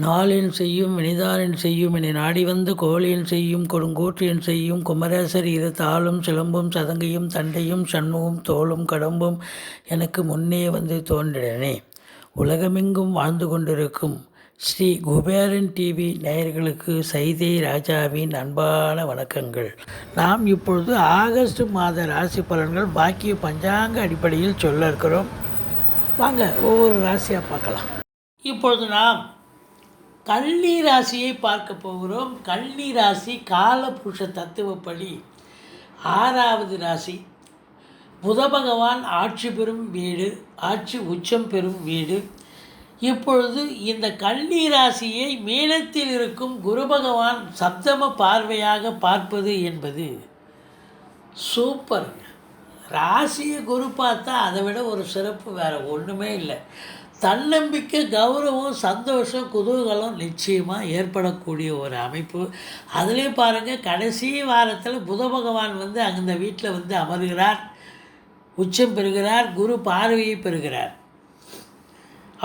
நாளின் செய்யும் வினிதானின் செய்யும் என நாடி வந்து கோழியின் செய்யும் கொடுங்கூற்றியன் செய்யும் குமரேசர் இது தாளும் சிலம்பும் சதங்கையும் தண்டையும் சண்முகம் தோளும் கடம்பும் எனக்கு முன்னே வந்து தோன்றினே. உலகமெங்கும் வாழ்ந்து கொண்டிருக்கும் ஸ்ரீ குபேரன் டிவி நேயர்களுக்கு சைதை ராஜாவின் அன்பான வணக்கங்கள். நாம் இப்பொழுது ஆகஸ்ட் மாத ராசி பலன்கள் பாக்கிய பஞ்சாங்க அடிப்படையில் சொல்ல இருக்கிறோம். வாங்க ஒவ்வொரு ராசியாக பார்க்கலாம். இப்பொழுது நாம் கன்னி ராசியை பார்க்க போகிறோம். கன்னி ராசி காலபுருஷ தத்துவப்படி 6வது ராசி. புத பகவான் ஆட்சி பெறும் வீடு, ஆட்சி உச்சம் பெறும் வீடு. இப்பொழுது இந்த கன்னி ராசியை மீனத்தில் இருக்கும் குரு பகவான் சப்தம பார்வையாக பார்ப்பது என்பது சூப்பருங்க. ராசியை குரு பார்த்தா அதை விட ஒரு சிறப்பு வேறு ஒன்றுமே இல்லை. தன்னம்பிக்கை, கௌரவம், சந்தோஷம், குதூகலம் நிச்சயமாக ஏற்படக்கூடிய ஒரு அமைப்பு. அதுலேயும் பாருங்கள், கடைசி வாரத்தில் புத பகவான் அந்த வீட்டில் அமர்கிறார், உச்சம் பெறுகிறார், குரு பார்வையை பெறுகிறார்.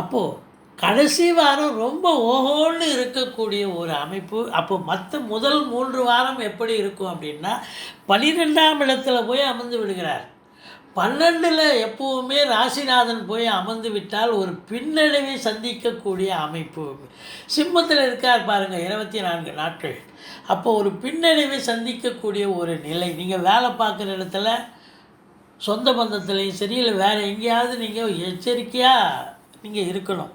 அப்போது கடைசி வாரம் ரொம்ப ஓஹோன்னு இருக்கக்கூடிய ஒரு அமைப்பு. அப்போது மற்ற முதல் 3 வாரம் எப்படி இருக்கும் அப்படின்னா 12ஆம் இடத்துல போய் அமர்ந்து விடுகிறார். 12ல் எப்போவுமே ராசிநாதன் போய் அமர்ந்து விட்டால் ஒரு பின்னடைவை சந்திக்கக்கூடிய அமைப்பு. சிம்மத்தில் இருக்கார் பாருங்கள் 24 நாட்கள். அப்போ ஒரு பின்னடைவை சந்திக்கக்கூடிய ஒரு நிலை. நீங்கள் வேலை பார்க்குற இடத்துல, சொந்த பந்தத்துலேயும் சரி, இல்லை வேறு எங்கேயாவது நீங்கள் எச்சரிக்கையாக நீங்கள் இருக்கணும்.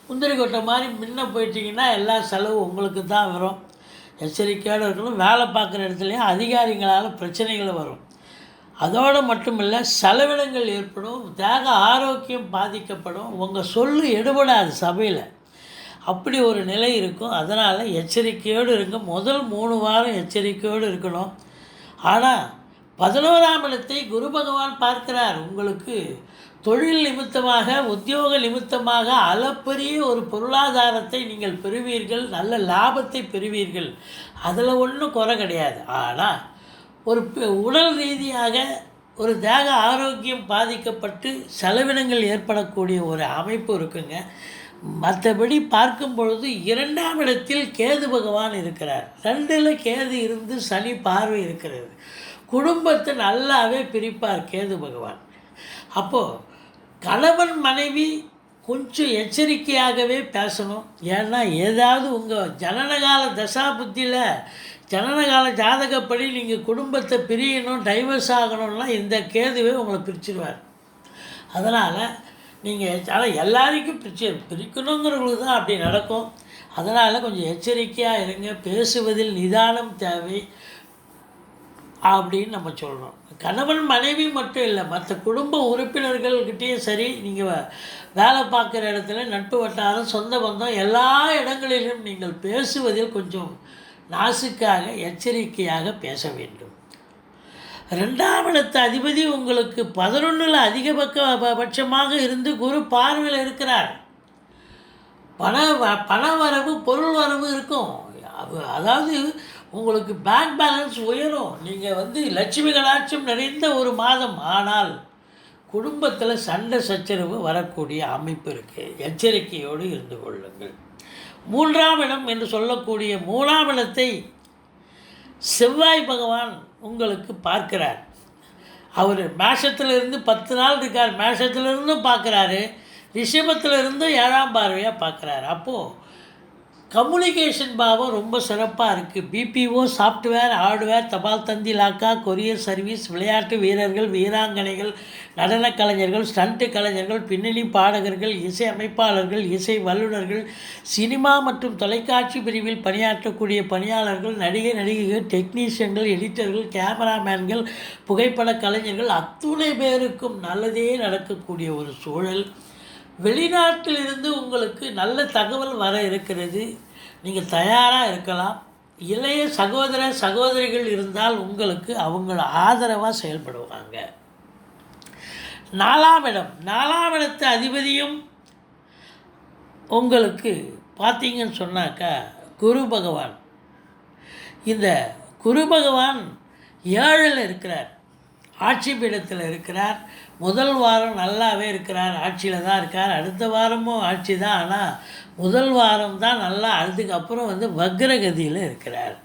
முந்திரி கொட்டை மாதிரி முன்ன போயிட்டீங்கன்னா எல்லா செலவும் உங்களுக்கு தான் வரும். எச்சரிக்கையோடு இருக்கணும். வேலை பார்க்குற இடத்துலையும் அதிகாரிகளால் பிரச்சனைகள் வரும். அதோடு மட்டும் இல்லை, செலவினங்கள் ஏற்படும், தேக ஆரோக்கியம் பாதிக்கப்படும், உங்கள் சொல்லு எடுபடாது சபையில். அப்படி ஒரு நிலை இருக்கும். அதனால் எச்சரிக்கையோடு இருங்க. முதல் 3 வாரம் எச்சரிக்கையோடு இருக்கணும். ஆனால் 11ஆம் இடத்தை குரு பகவான் பார்க்கிறார். உங்களுக்கு தொழில் நிமித்தமாக, உத்தியோக நிமித்தமாக அளப்பரிய ஒரு பொருளாதாரத்தை நீங்கள் பெறுவீர்கள், நல்ல லாபத்தை பெறுவீர்கள். அதில் ஒன்றும் குறை கிடையாது. ஆனால் ஒரு உடல் ரீதியாக ஒரு தேக ஆரோக்கியம் பாதிக்கப்பட்டு செலவினங்கள் ஏற்படக்கூடிய ஒரு அமைப்பு இருக்குங்க. மற்றபடி பார்க்கும் பொழுது 2ஆம் இடத்தில் கேது பகவான் இருக்கிறார். 2ல் கேது இருந்து சனி பார்வை இருக்கிறது. குடும்பத்தை நல்லாவே பிரிப்பார் கேது பகவான். அப்போது கணவன் மனைவி கொஞ்சம் எச்சரிக்கையாகவே பேசணும். ஏன்னா ஏதாவது உங்கள் ஜனனகால தசா புத்தியில், ஜனனகால ஜாதகப்படி நீங்கள் குடும்பத்தை பிரியணும், டைவர்ஸ் ஆகணும்னா இந்த கேதுவே உங்களை பிரிச்சுடுவார். அதனால் நீங்கள், ஆனால் எல்லாருக்கும் பிரிக்கணுங்கிறவங்களுக்கு தான் அப்படி நடக்கும். அதனால் கொஞ்சம் எச்சரிக்கையாக இருங்க. பேசுவதில் நிதானம் தேவை அப்படின்னு நம்ம சொல்கிறோம். கணவன் மனைவி மட்டும் இல்லை, மற்ற குடும்ப உறுப்பினர்கள்கிட்டேயும் சரி, நீங்கள் வேலை பார்க்குற இடத்துல, நட்பு வட்டாரம், சொந்த பந்தம், எல்லா இடங்களிலும் நீங்கள் பேசுவதில் கொஞ்சம் நாசுக்காக எச்சரிக்கையாக பேச வேண்டும். 2ஆம் இடத்து அதிபதி உங்களுக்கு 11ல் அதிகபட்சமாக இருந்து குரு பார்வையில் இருக்கிறார். பண வரவு, பொருள் வரவு இருக்கும். அதாவது உங்களுக்கு பேங்க் பேலன்ஸ் உயரும். நீங்கள் லட்சுமி கடாட்சம் நிறைந்த ஒரு மாதம். ஆனால் குடும்பத்தில் சண்டை சச்சரவு வரக்கூடிய அமைப்பு இருக்குது. எச்சரிக்கையோடு இருந்து கொள்ளுங்கள். 3ஆம் இடம் என்று சொல்லக்கூடிய 3ஆம் இடத்தை செவ்வாய் பகவான் உங்களுக்கு பார்க்கிறார். அவர் மேஷத்திலிருந்து 10 நாள் இருக்கார். மேஷத்திலிருந்தும் பார்க்குறாரு, ரிஷபத்திலிருந்து 7ஆம் பார்வையாக பார்க்குறாரு. அப்போது கம்யூனிகேஷன் பாவம் ரொம்ப சிறப்பாக இருக்குது. பிபிஓ, சாஃப்ட்வேர், ஹார்ட்வேர், தபால் தந்தி லாக்கா, கொரியர் சர்வீஸ், விளையாட்டு வீரர்கள், வீராங்கனைகள், நடன கலைஞர்கள், ஸ்டண்ட்டு கலைஞர்கள், பின்னணி பாடகர்கள், இசை அமைப்பாளர்கள், இசை வல்லுநர்கள், சினிமா மற்றும் தொலைக்காட்சி பிரிவில் பணியாற்றக்கூடிய பணியாளர்கள், நடிகை நடிகைகள், டெக்னீஷியன்கள், எடிட்டர்கள், கேமராமேன்கள், புகைப்பட கலைஞர்கள், அத்துணை பேருக்கும் நல்லதே நடக்கக்கூடிய ஒரு சூழல். வெளிநாட்டிலிருந்து உங்களுக்கு நல்ல தகவல் வர இருக்கிறது. நீங்கள் தயாராக இருக்கலாம். இளைய சகோதர சகோதரிகள் இருந்தால் உங்களுக்கு அவங்கள ஆதரவாக செயல்படுவாங்க. 4ஆம் இடம், 4ஆம் இடத்து அதிபதியும் உங்களுக்கு பார்த்தீங்கன்னு சொன்னாக்கா குரு பகவான். இந்த குரு பகவான் 7ல் இருக்கிறார். ஆட்சி பீடத்தில் இருக்கிறார். முதல் வாரம் நல்லாவே இருக்கிறார், ஆட்சியில் தான் இருக்கார். அடுத்த வாரமும் ஆட்சி தான், ஆனால் முதல் வாரம் தான் நல்லா, அதுக்கப்புறம் வக்ரகதியில் இருக்கிறார்.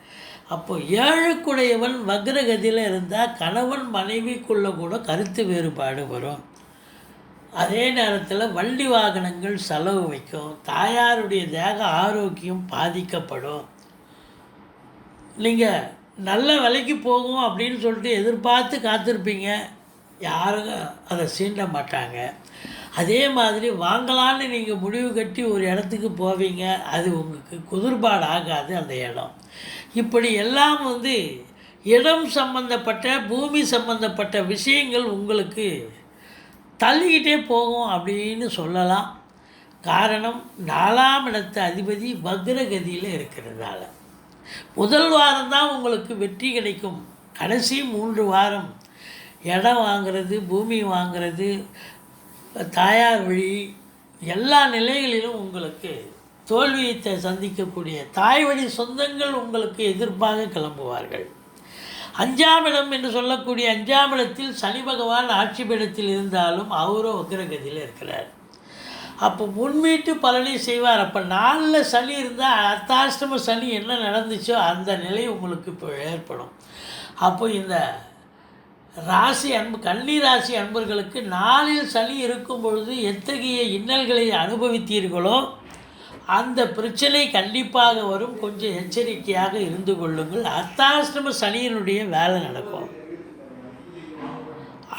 அப்போது 7க்குடையவன் வக்ரகதியில் இருந்தால் கணவன் மனைவிக்குள்ளே கூட கருத்து வேறுபாடு வரும். அதே நேரத்தில் வண்டி வாகனங்கள் செலவு வைக்கும், தாயாருடைய தேக ஆரோக்கியம் பாதிக்கப்படும். நீங்கள் நல்ல விலைக்கு போகும் அப்படின்னு சொல்லிட்டு எதிர்பார்த்து காத்திருப்பீங்க, யாரும் அதை சீண்ட மாட்டாங்க. அதே மாதிரி வாங்கலான்னு நீங்கள் முடிவு கட்டி ஒரு இடத்துக்கு போவீங்க, அது உங்களுக்கு குதிர்பாடு ஆகாது அந்த இடம். இப்படி எல்லாம் இடம் சம்பந்தப்பட்ட பூமி சம்பந்தப்பட்ட விஷயங்கள் உங்களுக்கு தள்ளிக்கிட்டே போகும் அப்படின்னு சொல்லலாம். காரணம் 4ஆம் இடத்து அதிபதி வக்ரகதியில் இருக்கிறதால. முதல் வாரம் தான் உங்களுக்கு வெற்றி கிடைக்கும். கடைசி 3 வாரம் இடம் வாங்கிறது, பூமி வாங்கிறது, தாயார் வழி எல்லா நிலைகளிலும் உங்களுக்கு தோல்வியை சந்திக்கக்கூடிய தாய் வழி சொந்தங்கள் உங்களுக்கு எதிர்ப்பாக கிளம்புவார்கள். 5ஆம் இடம் என்று சொல்லக்கூடிய 5ஆம் இடத்தில் சனி பகவான் ஆட்சி பீடத்தில் இருந்தாலும் அவரும் வக்ரகதியில் இருக்கிறார். அப்போ முன்வீட்டு பலனை செய்வார். அப்போ 4ல் சனி இருந்தால் அர்த்தாஷ்டம சனி என்ன நடந்துச்சோ அந்த நிலை உங்களுக்கு இப்போ ஏற்படும். அப்போ இந்த ராசி கன்னி ராசி அன்பர்களுக்கு 4ல் சனி இருக்கும் பொழுது எத்தகைய இன்னல்களை அனுபவித்தீர்களோ அந்த பிரச்சனை கண்டிப்பாக வரும். கொஞ்சம் எச்சரிக்கையாக இருந்து கொள்ளுங்கள். அர்த்தாஷ்டம சனியினுடைய வேலை நடக்கும்.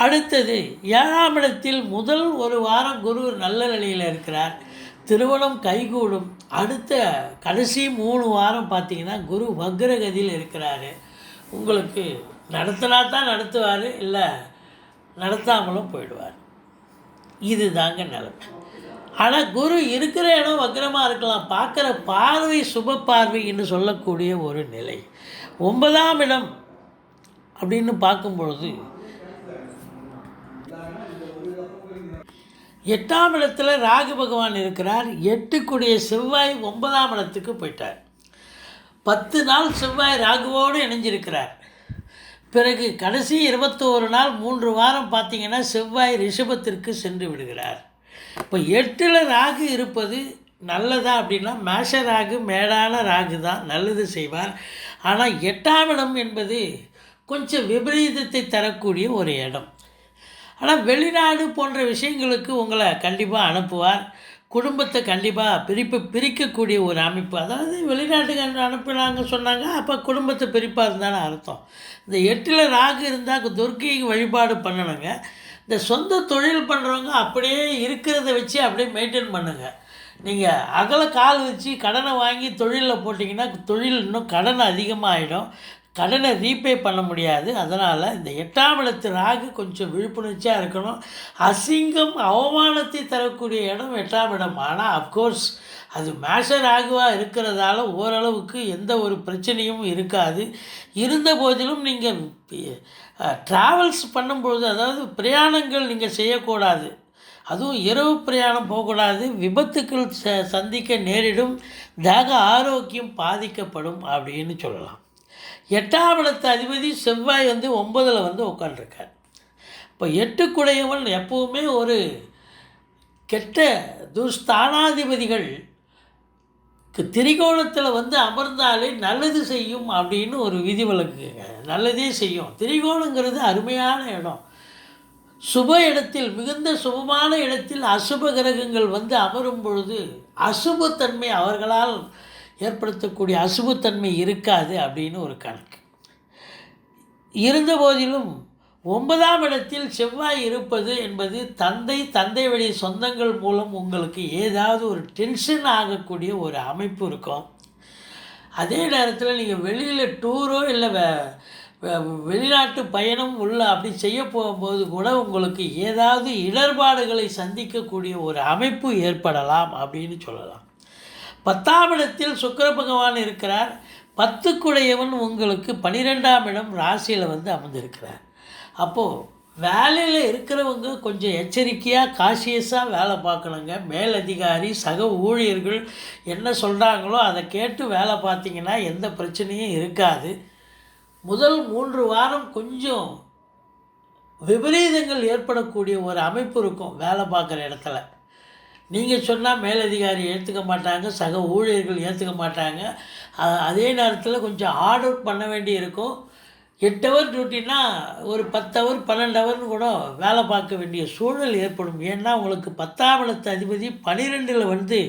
அடுத்தது 7ஆம் இடத்தில் முதல் ஒரு வாரம் குரு நல்ல நிலையில் இருக்கிறார், திருமணம் கைகூடும். அடுத்த கடைசி 3 வாரம் பார்த்திங்கன்னா குரு வக்ரகதியில் இருக்கிறாரு. உங்களுக்கு நடத்தினா தான் நடத்துவார், இல்லை நடத்தாமலும் போயிடுவார். இது தாங்க நிலைமை. ஆனால் குரு இருக்கிற இடம் வக்ரமாக இருக்கலாம், பார்க்குற பார்வை சுப பார்வை என்று சொல்லக்கூடிய ஒரு நிலை. 9ஆம் இடம் அப்படின்னு பார்க்கும்பொழுது 8ஆம் இடத்துல ராகு பகவான் இருக்கிறார். 8க்குடைய செவ்வாய் 9ஆம் இடத்துக்கு போயிட்டார். 10 நாள் செவ்வாய் ராகுவோடு இணைஞ்சிருக்கிறார். பிறகு கடைசி 21 நாள் 3 வாரம் பார்த்திங்கன்னா செவ்வாய் ரிஷபத்திற்கு சென்று விடுகிறார். இப்போ 8ல் ராகு இருப்பது நல்லதா அப்படின்னா மேஷ ராகு மேடான ராகு தான் நல்லது செய்வார். ஆனால் 8ஆம் இடம் என்பது கொஞ்சம் விபரீதத்தை தரக்கூடிய ஒரு இடம். ஆனால் வெளிநாடு போன்ற விஷயங்களுக்கு உங்களை கண்டிப்பாக அனுப்புவார். குடும்பத்தை கண்டிப்பாக பிரிக்கக்கூடிய ஒரு அமைப்பு. அதாவது வெளிநாட்டுக்கு அனுப்பினாங்க சொன்னாங்க, அப்போ குடும்பத்தை பிரிப்பாக இருந்தாலும் அர்த்தம். இந்த 8ல் ராகு இருந்தால் துர்க்கைக்கு வழிபாடு பண்ணணுங்க. இந்த சொந்த தொழில் பண்ணுறவங்க அப்படியே இருக்கிறத வச்சு அப்படியே மெயின்டைன் பண்ணுங்கள். நீங்கள் அகல கால் வச்சு கடனை வாங்கி தொழிலில் போட்டிங்கன்னா தொழில் இன்னும் கடன் அதிகமாக ஆகிடும், கடனை ரீபே பண்ண முடியாது. அதனால் இந்த 8ஆம் இடத்து ராகு கொஞ்சம் விழிப்புணர்ச்சியாக இருக்கணும். அசிங்கம் அவமானத்தை தரக்கூடிய இடம் 8ஆம் இடம். ஆனால் அஃப்கோர்ஸ் அது மேஷ ராகுவாக இருக்கிறதால ஓரளவுக்கு எந்த ஒரு பிரச்சனையும் இருக்காது. இருந்த போதிலும் நீங்கள் ட்ராவல்ஸ் பண்ணும்பொழுது, அதாவது பிரயாணங்கள் நீங்கள் செய்யக்கூடாது, அதுவும் இரவு பிரயாணம் போகக்கூடாது, விபத்துக்கள் சந்திக்க நேரிடும், தேக ஆரோக்கியம் பாதிக்கப்படும் அப்படின்னு சொல்லலாம். 8ஆம் இடத்து அதிபதி செவ்வாய் 9ல் உட்காண்டிருக்கார். இப்போ 8க்குடையவன் எப்போவுமே ஒரு கெட்ட துஸ்தானாதிபதிகள் திரிகோணத்தில் அமர்ந்தாலே நல்லது செய்யும் அப்படின்னு ஒரு விதிவிலக்குங்க. நல்லதே செய்யும். திரிகோணங்கிறது அருமையான இடம். சுப இடத்தில், மிகுந்த சுபமான இடத்தில் அசுப கிரகங்கள் அமரும் பொழுது அசுபத்தன்மை அவர்களால் ஏற்படுத்தக்கூடிய அசுபத்தன்மை இருக்காது அப்படின்னு ஒரு கணக்கு. இருந்த போதிலும் 9ஆம் இடத்தில் செவ்வாய் இருப்பது என்பது தந்தை வழி சொந்தங்கள் மூலம் உங்களுக்கு ஏதாவது ஒரு டென்ஷன் ஆகக்கூடிய ஒரு அமைப்பு இருக்கும். அதே நேரத்தில் நீங்கள் வெளியில் டூரோ இல்லை வெளிநாட்டு பயணம் அப்படி செய்ய போகும்போது கூட உங்களுக்கு ஏதாவது இடர்பாடுகளை சந்திக்கக்கூடிய ஒரு அமைப்பு ஏற்படலாம் அப்படின்னு சொல்லலாம். 10ஆம் இடத்தில் சுக்கிர பகவான் இருக்கிறார். 10க்குடையவன் உங்களுக்கு 12ஆம் இடம் ராசியில் அமர்ந்திருக்கிறார். அப்போது வேலையில் இருக்கிறவங்க கொஞ்சம் எச்சரிக்கையாக காஷியஸாக வேலை பார்க்கணுங்க. மேலதிகாரி சக ஊழியர்கள் என்ன சொல்கிறாங்களோ அதை கேட்டு வேலை பார்த்திங்கன்னா எந்த பிரச்சனையும் இருக்காது. முதல் 3 வாரம் கொஞ்சம் விபரீதங்கள் ஏற்படக்கூடிய ஒரு அமைப்பு இருக்கும் வேலை பார்க்குற இடத்துல. நீங்கள் சொன்னால் மேலதிகாரி ஏற்றுக்க மாட்டாங்க, சக ஊழியர்கள் ஏற்றுக்க மாட்டாங்க. அதே நேரத்தில் கொஞ்சம் ஹார்ட் ஒர்க் பண்ண வேண்டி இருக்கும். 8 ஹவர் டியூட்டினா ஒரு 10 ஹவர் 12 ஹவர்னு கூட வேலை பார்க்க வேண்டிய சூழல் ஏற்படும். ஏன்னா உங்களுக்கு 10ஆம் இடத்து அதிபதி 12ல் வந்து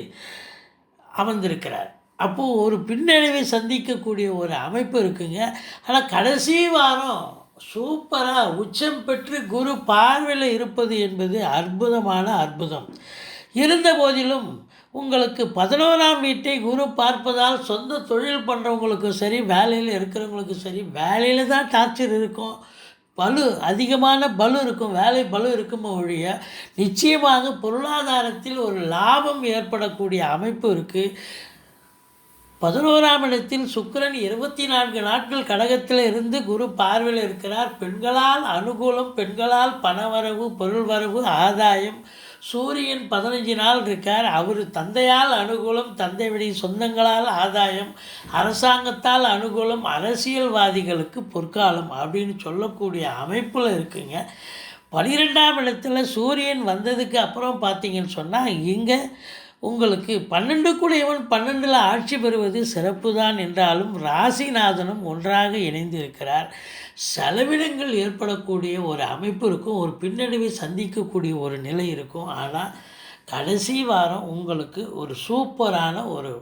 அமர்ந்திருக்கிறார். அப்போது ஒரு பின்னடைவை சந்திக்கக்கூடிய ஒரு அமைப்பு இருக்குங்க. ஆனால் கடைசி வாரம் சூப்பராக உச்சம் பெற்று குரு பார்வையில் இருப்பது என்பது அற்புதமான அற்புதம். இருந்த போதிலும் உங்களுக்கு 11ஆம் வீட்டை குரு பார்ப்பதால் சொந்த தொழில் பண்ணுறவங்களுக்கும் சரி, வேலையில் இருக்கிறவங்களுக்கும் சரி, வேலையில் தான் டார்ச்சர் இருக்கும், அதிகமான பலு இருக்கும், வேலை பலு இருக்குமோ ஒழிய நிச்சயமாக பொருளாதாரத்தில் ஒரு லாபம் ஏற்படக்கூடிய அமைப்பு இருக்குது. 11ஆம் இடத்தில் சுக்கிரன் 24 நாட்கள் கடகத்தில் இருந்து குரு பார்வையில் இருக்கிறார். பெண்களால் அனுகூலம், பெண்களால் பணவரவு, பொருள் வரவு, ஆதாயம். சூரியன் 15 நாள் இருக்கார். அவர் தந்தையால் அனுகூலம், தந்தை வழி சொந்தங்களால் ஆதாயம், அரசாங்கத்தால் அனுகூலம், அரசியல்வாதிகளுக்கு பொற்காலம் அப்படின்னு சொல்லக்கூடிய அமைப்பில் இருக்குங்க. 12ஆம் இடத்துல சூரியன் வந்ததுக்கு அப்புறம் பார்த்தீங்கன்னு சொன்னால் இங்கே உங்களுக்கு 12 கூடியவன் 12ல் ஆட்சி பெறுவது சிறப்பு தான் என்றாலும் ராசிநாதனும் ஒன்றாக இணைந்து இருக்கிறார். செலவினங்கள் ஏற்படக்கூடிய ஒரு அமைப்பு இருக்கும், ஒரு பின்னடைவை சந்திக்கக்கூடிய ஒரு நிலை இருக்கும். ஆனால் கடைசி வாரம் உங்களுக்கு ஒரு சூப்பரான ஒரு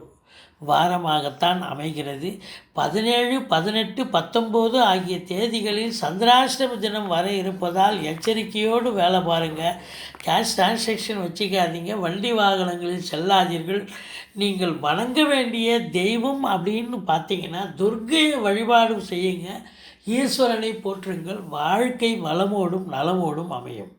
வாரமாகத்தான் அமைகிறது. 17, 18, 19 ஆகிய தேதிகளில் சந்திராஷ்டம தினம் வர இருப்பதால் எச்சரிக்கையோடு வேலை பாருங்கள். கேஷ் டிரான்சாக்ஷன் வச்சுக்காதீங்க, வண்டி வாகனங்களில் செல்லாதீர்கள். நீங்கள் வணங்க வேண்டிய தெய்வம் அப்படின்னு பார்த்தீங்கன்னா துர்க்கையை வழிபாடு செய்யுங்க, ஈஸ்வரனை போற்றுங்கள். வாழ்க்கை வளமோடும் நலமோடும் அமையும்.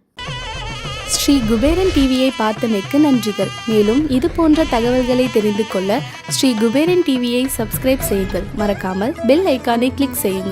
ஸ்ரீ குபேரன் டிவியை பார்த்தமைக்கு நன்றிகள். மேலும் இது போன்ற தகவல்களை தெரிந்து கொள்ள ஸ்ரீ குபேரன் டிவியை சப்ஸ்கிரைப் செய்யுங்கள். மறக்காமல் பெல் ஐக்கானை கிளிக் செய்யுங்கள்.